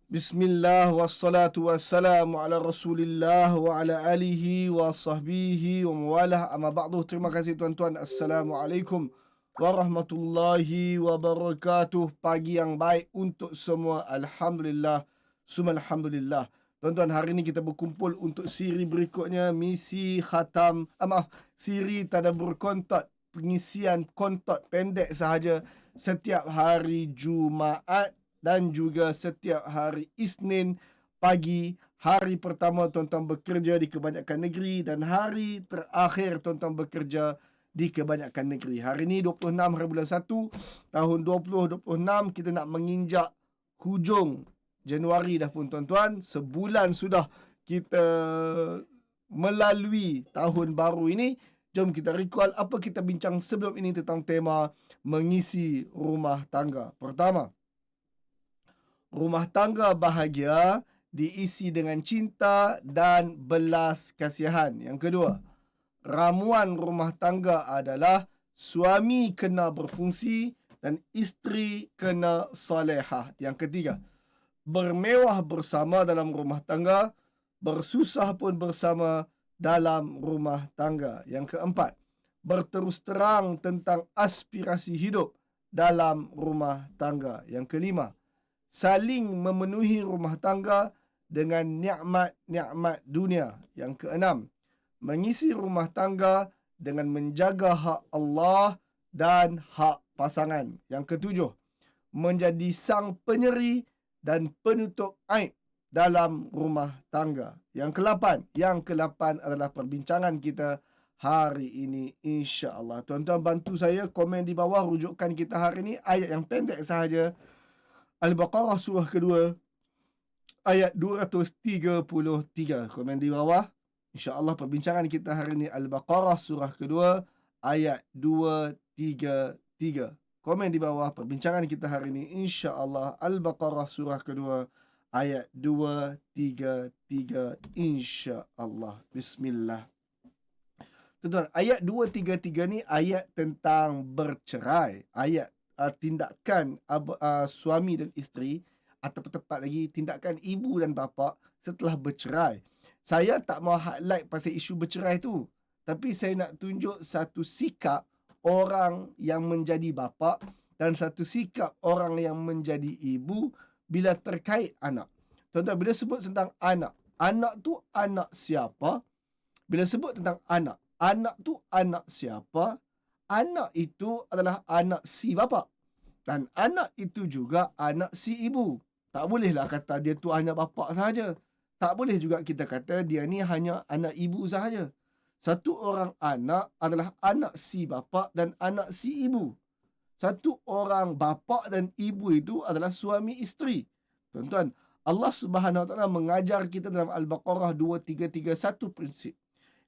Bismillah wassalatu wassalamu ala Rasulillah wa ala alihi wa sahbihi wa mawalah. Amma ba'du. Terima kasih tuan-tuan. Assalamualaikum warahmatullahi wabarakatuh. Pagi yang baik untuk semua. Alhamdulillah. Alhamdulillah. Tuan-tuan, hari ini kita berkumpul untuk siri berikutnya, misi khatam, siri tadabbur kontot, pengisian kontot pendek sahaja setiap hari Jumaat dan juga setiap hari Isnin pagi. Hari pertama tuan-tuan bekerja di kebanyakan negeri dan hari terakhir tuan-tuan bekerja di kebanyakan negeri. Hari ini 26 hari bulan 1 tahun 2026, kita nak menginjak hujung Januari dah pun tuan-tuan. Sebulan sudah kita melalui tahun baru ini. Jom kita recall apa kita bincang sebelum ini tentang tema mengisi rumah tangga. Pertama, rumah tangga bahagia diisi dengan cinta dan belas kasihan. Yang kedua, ramuan rumah tangga adalah suami kena berfungsi dan isteri kena salehah. Yang ketiga, bermewah bersama dalam rumah tangga, bersusah pun bersama dalam rumah tangga. Yang keempat, berterus terang tentang aspirasi hidup dalam rumah tangga. Yang kelima, saling memenuhi rumah tangga dengan nikmat-nikmat dunia. Yang keenam, mengisi rumah tangga dengan menjaga hak Allah dan hak pasangan. Yang ketujuh, menjadi sang penyeri dan penutup aib dalam rumah tangga. Yang ke-8 adalah perbincangan kita hari ini, insya-Allah. Tuan-tuan bantu saya komen di bawah rujukan kita hari ini, ayat yang pendek sahaja. Al-Baqarah surah kedua ayat 233. Komen di bawah. InsyaAllah perbincangan kita hari ini Al-Baqarah surah kedua ayat 233. Komen di bawah perbincangan kita hari ini, insya-Allah, Al-Baqarah surah kedua ayat 233, insya-Allah. Bismillah. Tuan-tuan, ayat 233 ni ayat tentang bercerai. Ayat tindakan suami dan isteri, atau tepat lagi tindakan ibu dan bapa setelah bercerai. Saya tak mau highlight pasal isu bercerai tu, tapi saya nak tunjuk satu sikap orang yang menjadi bapa dan satu sikap orang yang menjadi ibu bila terkait anak. Tuan-tuan, bila sebut tentang anak tu anak siapa? Bila sebut tentang anak tu anak siapa? Anak itu adalah anak si bapa. Dan anak itu juga anak si ibu. Tak bolehlah kata dia tu hanya bapa sahaja. Tak boleh juga kita kata dia ni hanya anak ibu sahaja. Satu orang anak adalah anak si bapa dan anak si ibu. Satu orang bapa dan ibu itu adalah suami isteri. Tuan-tuan, Allah Subhanahu Wa Taala mengajar kita dalam Al-Baqarah 2331 prinsip.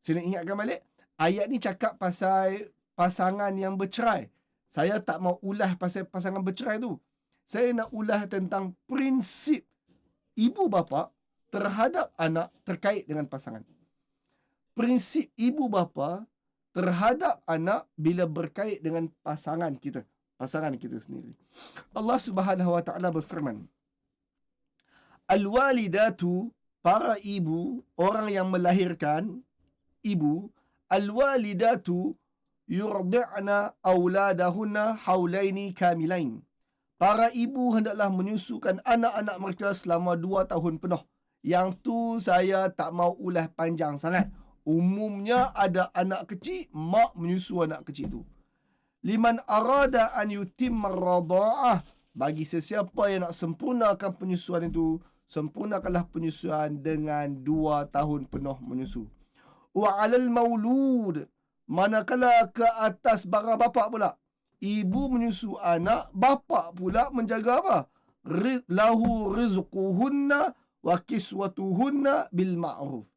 Saya nak ingatkan balik, ayat ni cakap pasal pasangan yang bercerai. Saya tak mau ulah pasal pasangan bercerai tu. Saya nak ulah tentang prinsip ibu bapa terhadap anak terkait dengan pasangan. Prinsip ibu bapa terhadap anak bila berkait dengan pasangan kita sendiri. Allah Subhanahu Wa Taala berfirman, al-walidatu, para ibu, orang yang melahirkan, ibu, al-walidatu yurdi'na auladahunna haulaini kamilain. Para ibu hendaklah menyusukan anak-anak mereka selama 2 tahun penuh. Yang tu saya tak mau ulah panjang sangat. Umumnya ada anak kecil, mak menyusu anak kecil tu. Liman arada an yutimma radha'ah, bagi sesiapa yang nak sempurnakan penyusuan itu, sempurnakanlah penyusuan dengan 2 tahun penuh menyusu. Wa 'alal maulud, manakala ke atas para bapa pula, ibu menyusu anak, bapa pula menjaga apa? Lahu rizquhunna wa kiswatuhunna bil ma'ruf.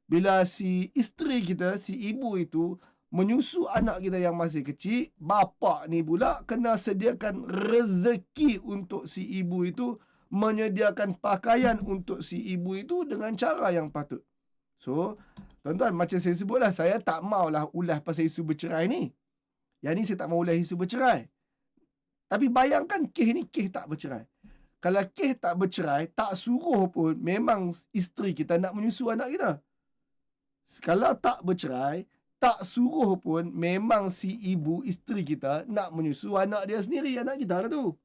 Bila si isteri kita, si ibu itu menyusu anak kita yang masih kecil, bapa ni pula kena sediakan rezeki untuk si ibu itu, menyediakan pakaian untuk si ibu itu dengan cara yang patut. So, tuan-tuan, macam saya sebutlah, saya tak maulah ulah pasal isu bercerai ni. Yang ni saya tak mau ulah isu bercerai. Tapi bayangkan kes ni kes tak bercerai. Kalau kes tak bercerai, tak suruh pun, memang isteri kita nak menyusu anak kita. Kalau tak bercerai, tak suruh pun, memang si ibu isteri kita nak menyusu anak dia sendiri, anak kita lah tu.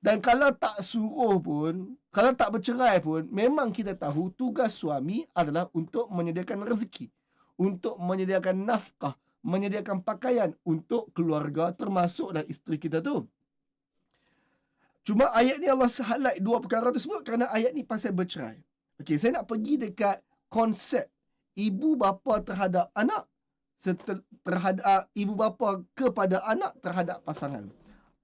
Dan kalau tak suruh pun, kalau tak bercerai pun, memang kita tahu tugas suami adalah untuk menyediakan rezeki, untuk menyediakan nafkah, menyediakan pakaian untuk keluarga termasuklah isteri kita tu. Cuma ayat ni Allah highlight dua perkara tersebut kerana ayat ni pasal bercerai. Okey, saya nak pergi dekat konsep ibu bapa terhadap anak, terhadap ibu bapa kepada anak terhadap pasangan.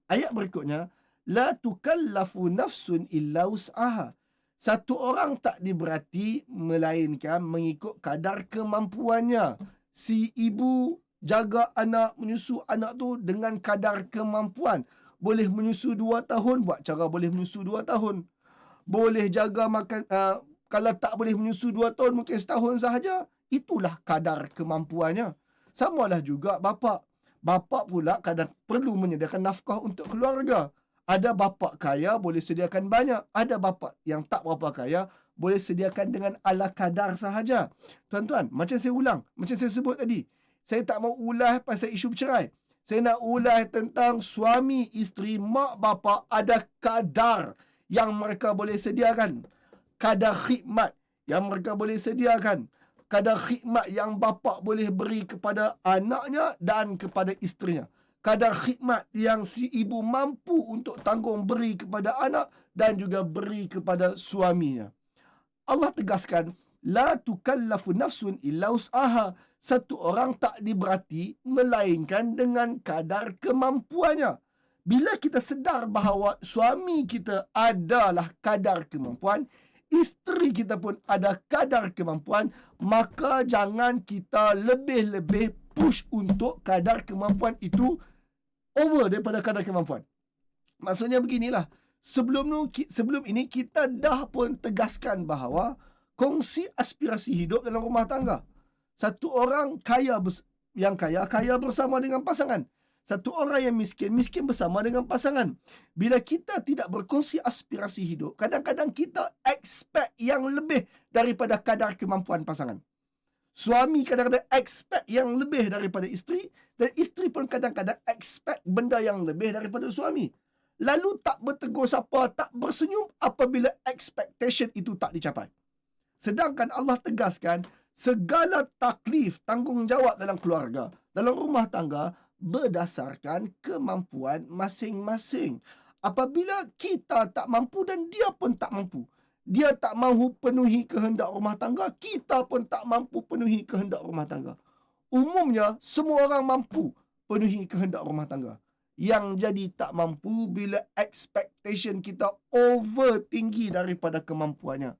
Ayat berikutnya, la tukallafu nafsun illa wus'aha. Satu orang tak diberati melainkan mengikut kadar kemampuannya. Si ibu jaga anak, menyusu anak tu dengan kadar kemampuan. Boleh menyusu 2 tahun, buat cara boleh menyusu 2 tahun. Boleh jaga makan, kalau tak boleh menyusu 2 tahun, mungkin setahun sahaja. Itulah kadar kemampuannya. Samalah juga bapa. Bapa pula kadang perlu menyediakan nafkah untuk keluarga. Ada bapa kaya boleh sediakan banyak. Ada bapa yang tak berapa kaya boleh sediakan dengan ala kadar sahaja. Tuan-tuan, macam saya ulang, macam saya sebut tadi, saya tak mau ulas pasal isu bercerai. Saya nak ulas tentang suami, isteri, mak bapa ada kadar yang mereka boleh sediakan. Kadar khidmat yang mereka boleh sediakan. Kadar khidmat yang bapa boleh beri kepada anaknya dan kepada isterinya. Kadar khidmat yang si ibu mampu untuk tanggung beri kepada anak dan juga beri kepada suaminya. Allah tegaskan, la tukallafu nafsun illa wus'aha. Satu orang tak diberati melainkan dengan kadar kemampuannya. Bila kita sedar bahawa suami kita adalah kadar kemampuan, isteri kita pun ada kadar kemampuan, maka jangan kita lebih-lebih push untuk kadar kemampuan itu over daripada kadar kemampuan. Maksudnya beginilah, sebelum ini kita dah pun tegaskan bahawa kongsi aspirasi hidup dalam rumah tangga. Satu orang kaya bersama dengan pasangan. Satu orang yang miskin bersama dengan pasangan. Bila kita tidak berkongsi aspirasi hidup, kadang-kadang kita expect yang lebih daripada kadar kemampuan pasangan. Suami kadang-kadang expect yang lebih daripada isteri, dan isteri pun kadang-kadang expect benda yang lebih daripada suami. Lalu tak bertegur sapa, tak bersenyum apabila expectation itu tak dicapai. Sedangkan Allah tegaskan, segala taklif, tanggungjawab dalam keluarga, dalam rumah tangga, berdasarkan kemampuan masing-masing. Apabila kita tak mampu dan dia pun tak mampu, dia tak mampu penuhi kehendak rumah tangga, kita pun tak mampu penuhi kehendak rumah tangga. Umumnya, semua orang mampu penuhi kehendak rumah tangga. Yang jadi tak mampu bila expectation kita over tinggi daripada kemampuannya.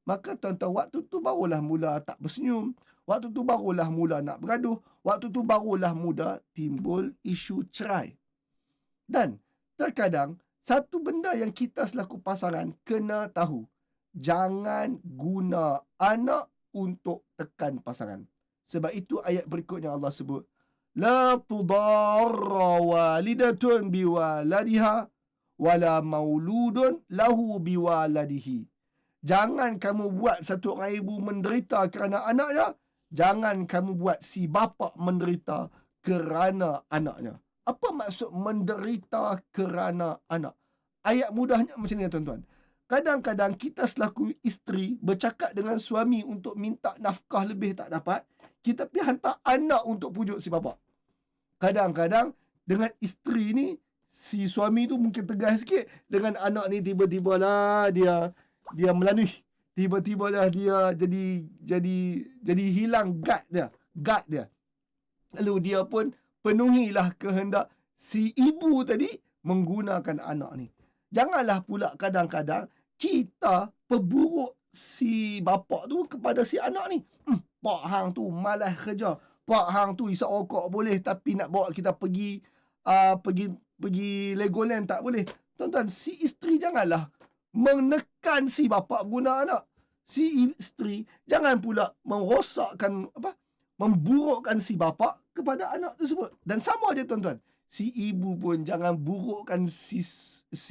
Maka tuan-tuan, waktu tu barulah mula tak bersenyum. Waktu tu barulah mula nak bergaduh. Waktu tu barulah mula timbul isu cerai. Dan terkadang, satu benda yang kita selaku pasangan kena tahu. Jangan guna anak untuk tekan pasangan. Sebab itu ayat berikutnya Allah sebut, la tudarra walidatun biwaladiha wala mauludun lahu biwaladihi. Jangan kamu buat satu orang ibu menderita kerana anaknya. Jangan kamu buat si bapa menderita kerana anaknya. Apa maksud menderita kerana anak? Ayat mudahnya macam ni, tuan-tuan. Kadang-kadang kita selaku isteri bercakap dengan suami untuk minta nafkah lebih tak dapat. Kita pergi hantar anak untuk pujuk si bapa. Kadang-kadang dengan isteri ni, si suami tu mungkin tegas sikit. Dengan anak ni tiba-tiba lah dia melalui, tiba-tiba dah dia jadi hilang guard dia. Lalu dia pun penuhilah kehendak si ibu tadi menggunakan anak ni. Janganlah pula kadang-kadang kita perburuk si bapa tu kepada si anak ni. Pak hang tu malas kerja. Pak hang tu isap rokok boleh, tapi nak bawa kita pergi Legoland tak boleh. Tuan-tuan, si isteri janganlah menekan si bapa guna anak. Si isteri jangan pula memburukkan si bapa kepada anak tersebut. Dan sama je, tuan-tuan. si ibu pun jangan burukkan si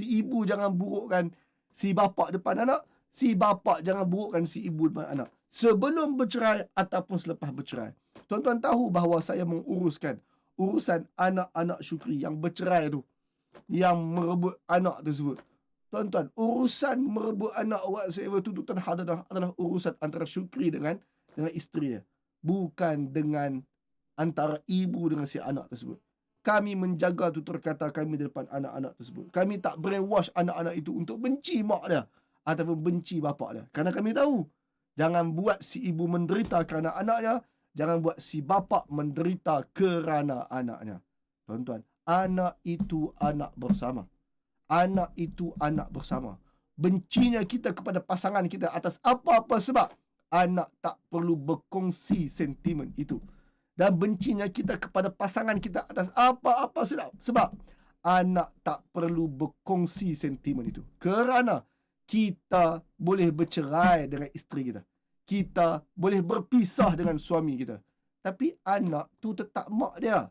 ibu jangan burukkan si bapa depan anak, si bapa jangan burukkan si ibu depan anak. Sebelum bercerai ataupun selepas bercerai. Tuan-tuan tahu bahawa saya menguruskan urusan anak-anak Syukri yang bercerai tu, yang merebut anak tersebut. Tuan-tuan, urusan merebut anak whatsoever tuntutan hadadah adalah urusan antara Syukri dengan isteri dia. Bukan dengan antara ibu dengan si anak tersebut. Kami menjaga tutur kata kami di depan anak-anak tersebut. Kami tak brainwash anak-anak itu untuk benci mak dia ataupun benci bapak dia. Kerana kami tahu, jangan buat si ibu menderita kerana anaknya, jangan buat si bapa menderita kerana anaknya. Tuan-tuan, anak itu anak bersama. Anak itu anak bersama. Bencinya kita kepada pasangan kita atas apa-apa sebab, anak tak perlu berkongsi sentimen itu. Dan bencinya kita kepada pasangan kita atas apa-apa sebab, anak tak perlu berkongsi sentimen itu. Kerana kita boleh bercerai dengan isteri kita. Kita boleh berpisah dengan suami kita. Tapi anak tu tetap mak dia.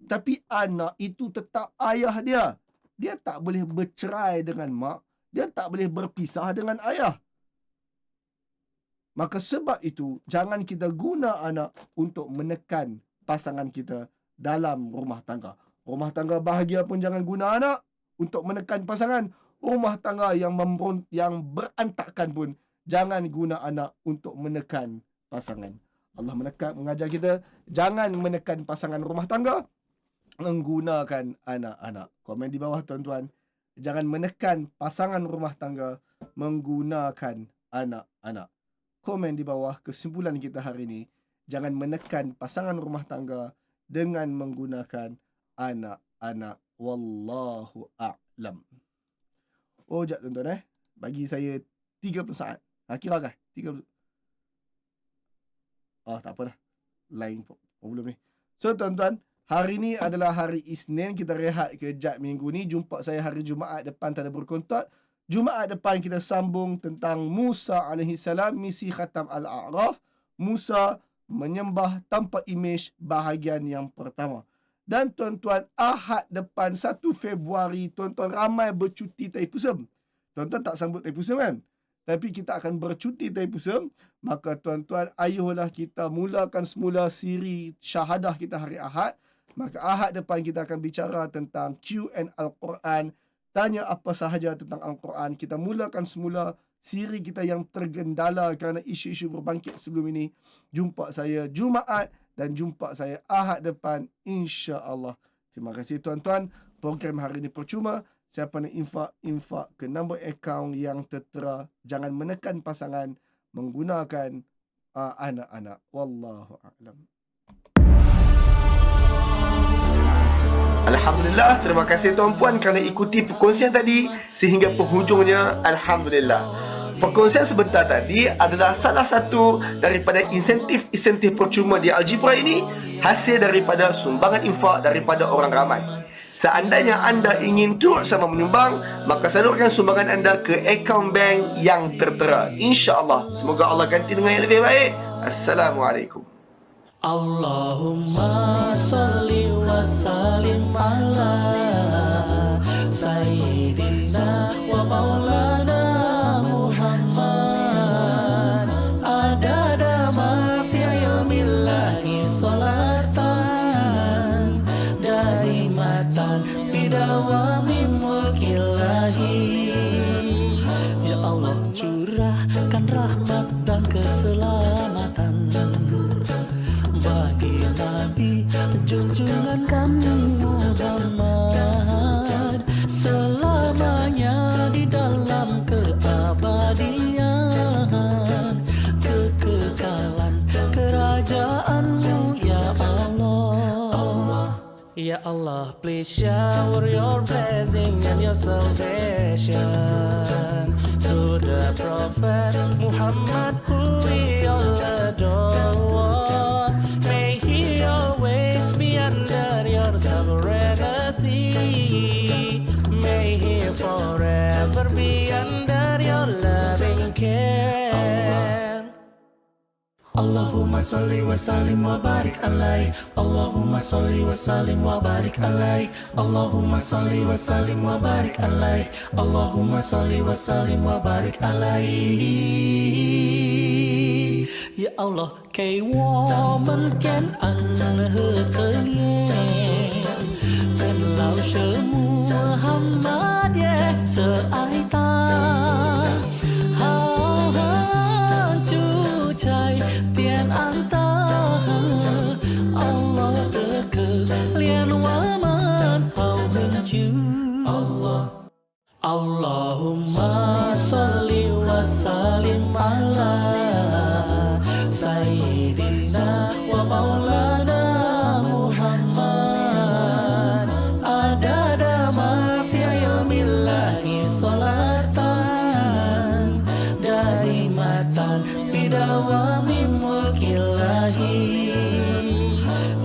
Tapi anak itu tetap ayah dia. Dia tak boleh bercerai dengan mak. Dia tak boleh berpisah dengan ayah. Maka sebab itu, jangan kita guna anak untuk menekan pasangan kita dalam rumah tangga. Rumah tangga bahagia pun jangan guna anak untuk menekan pasangan. Rumah tangga yang berantakan pun jangan guna anak untuk menekan pasangan. Allah mengajar kita, jangan menekan pasangan rumah tangga menggunakan anak-anak. Komen di bawah tuan-tuan. Jangan menekan pasangan rumah tangga menggunakan anak-anak. Komen di bawah kesimpulan kita hari ini. Jangan menekan pasangan rumah tangga dengan menggunakan anak-anak. Wallahu a'lam. Oh, sekejap tuan-tuan bagi saya 30 saat. Kira kah? 30. Tak apa dah. Lain problem ni. So tuan-tuan, hari ni adalah hari Isnin. Kita rehat kejap minggu ni. Jumpa saya hari Jumaat depan Tanda Berkontot. Jumaat depan kita sambung tentang Musa AS, misi Khatam Al-A'raf. Musa menyembah tanpa imej bahagian yang pertama. Dan tuan-tuan, Ahad depan 1 Februari, tuan-tuan ramai bercuti Taipusam. Tuan-tuan tak sambut Taipusam kan? Tapi kita akan bercuti Taipusam. Maka tuan-tuan, ayuhlah kita mulakan semula siri syahadah kita hari Ahad. Maka Ahad depan kita akan bicara tentang Q&A Al-Quran. Tanya apa sahaja tentang Al-Quran. Kita mulakan semula siri kita yang tergendala kerana isu-isu berbangkit sebelum ini. Jumpa saya Jumaat dan jumpa saya Ahad depan, insya-Allah. Terima kasih tuan-tuan. Program hari ini percuma. Siapa nak infak ke nombor akaun yang tertera. Jangan menekan pasangan menggunakan anak-anak. Wallahu a'lam. Alhamdulillah, terima kasih tuan-puan kerana ikuti perkongsian tadi sehingga penghujungnya. Alhamdulillah. Perkongsian sebentar tadi adalah salah satu daripada insentif percuma di Algebra ini, hasil daripada sumbangan infak daripada orang ramai. Seandainya anda ingin turut sama menyumbang, maka salurkan sumbangan anda ke akaun bank yang tertera. InsyaAllah. Semoga Allah ganti dengan yang lebih baik. Assalamualaikum. Allahumma salli wa sallim ala Sayyidina wa maulana Muhammad. Adada ma fi ilmillahi salatan daimatan bidawami mulkillahi. Ya Allah, curahkan rahmat dan keselamatan bagi Nabi junjungan kami Muhammad, selamanya di dalam keabadian, kekekalan kerajaanmu ya Allah. Ya Allah, please shower your blessing and your salvation to the Prophet Muhammad, who we all adore. May he always be under your sovereignty. May he forever be under your loving care. Allah Allahumma salli wa sallim wa barik alaihi. Allahumma salli wa sallim wa barik alaihi. Allahumma salli wa sallim wa barik alaihi. Allahumma salli wa sallim wa barik alaihi. Ya Allah, 给我们感恩和可怜，跟老舍穆罕默德是爱他，好汉主宰点安的Allah的可怜我们好很久。Allahumma salli wa sallim ala Sayyidina wa maulana Muhammad adada ma fi ilmillahi salatan daimatan bidawami mulkillahi.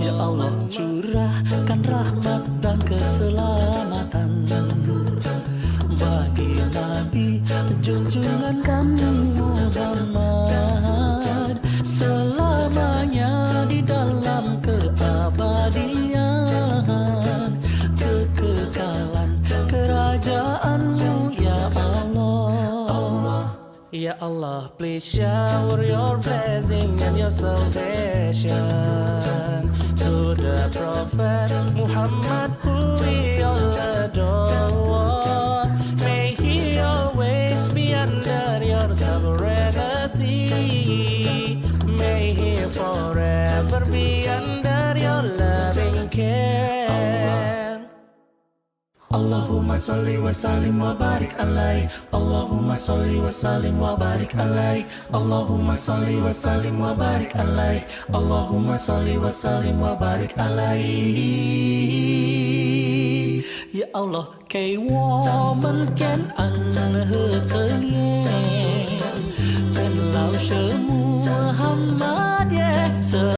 Ya Allah, curahkan rahmat dan keselamatan bagi Nabi junjungan kami Muhammad selamanya di dalam keabadian kekekalan kerajaanmu ya Allah. Ya Allah, please shower your blessing and your salvation to the Prophet Muhammad who we all adore. May he always be under your sovereignty. May he forever be under your loving care. Allahumma salli wa sallim wa barik alaihi. Allahumma salli wa sallim wa barik alaihi. Allahumma salli wa sallim wa barik alaihi. Allahumma salli wa sallim wa barik alaihi. Ya Allah, 给我们感恩和可怜，跟老舍穆罕默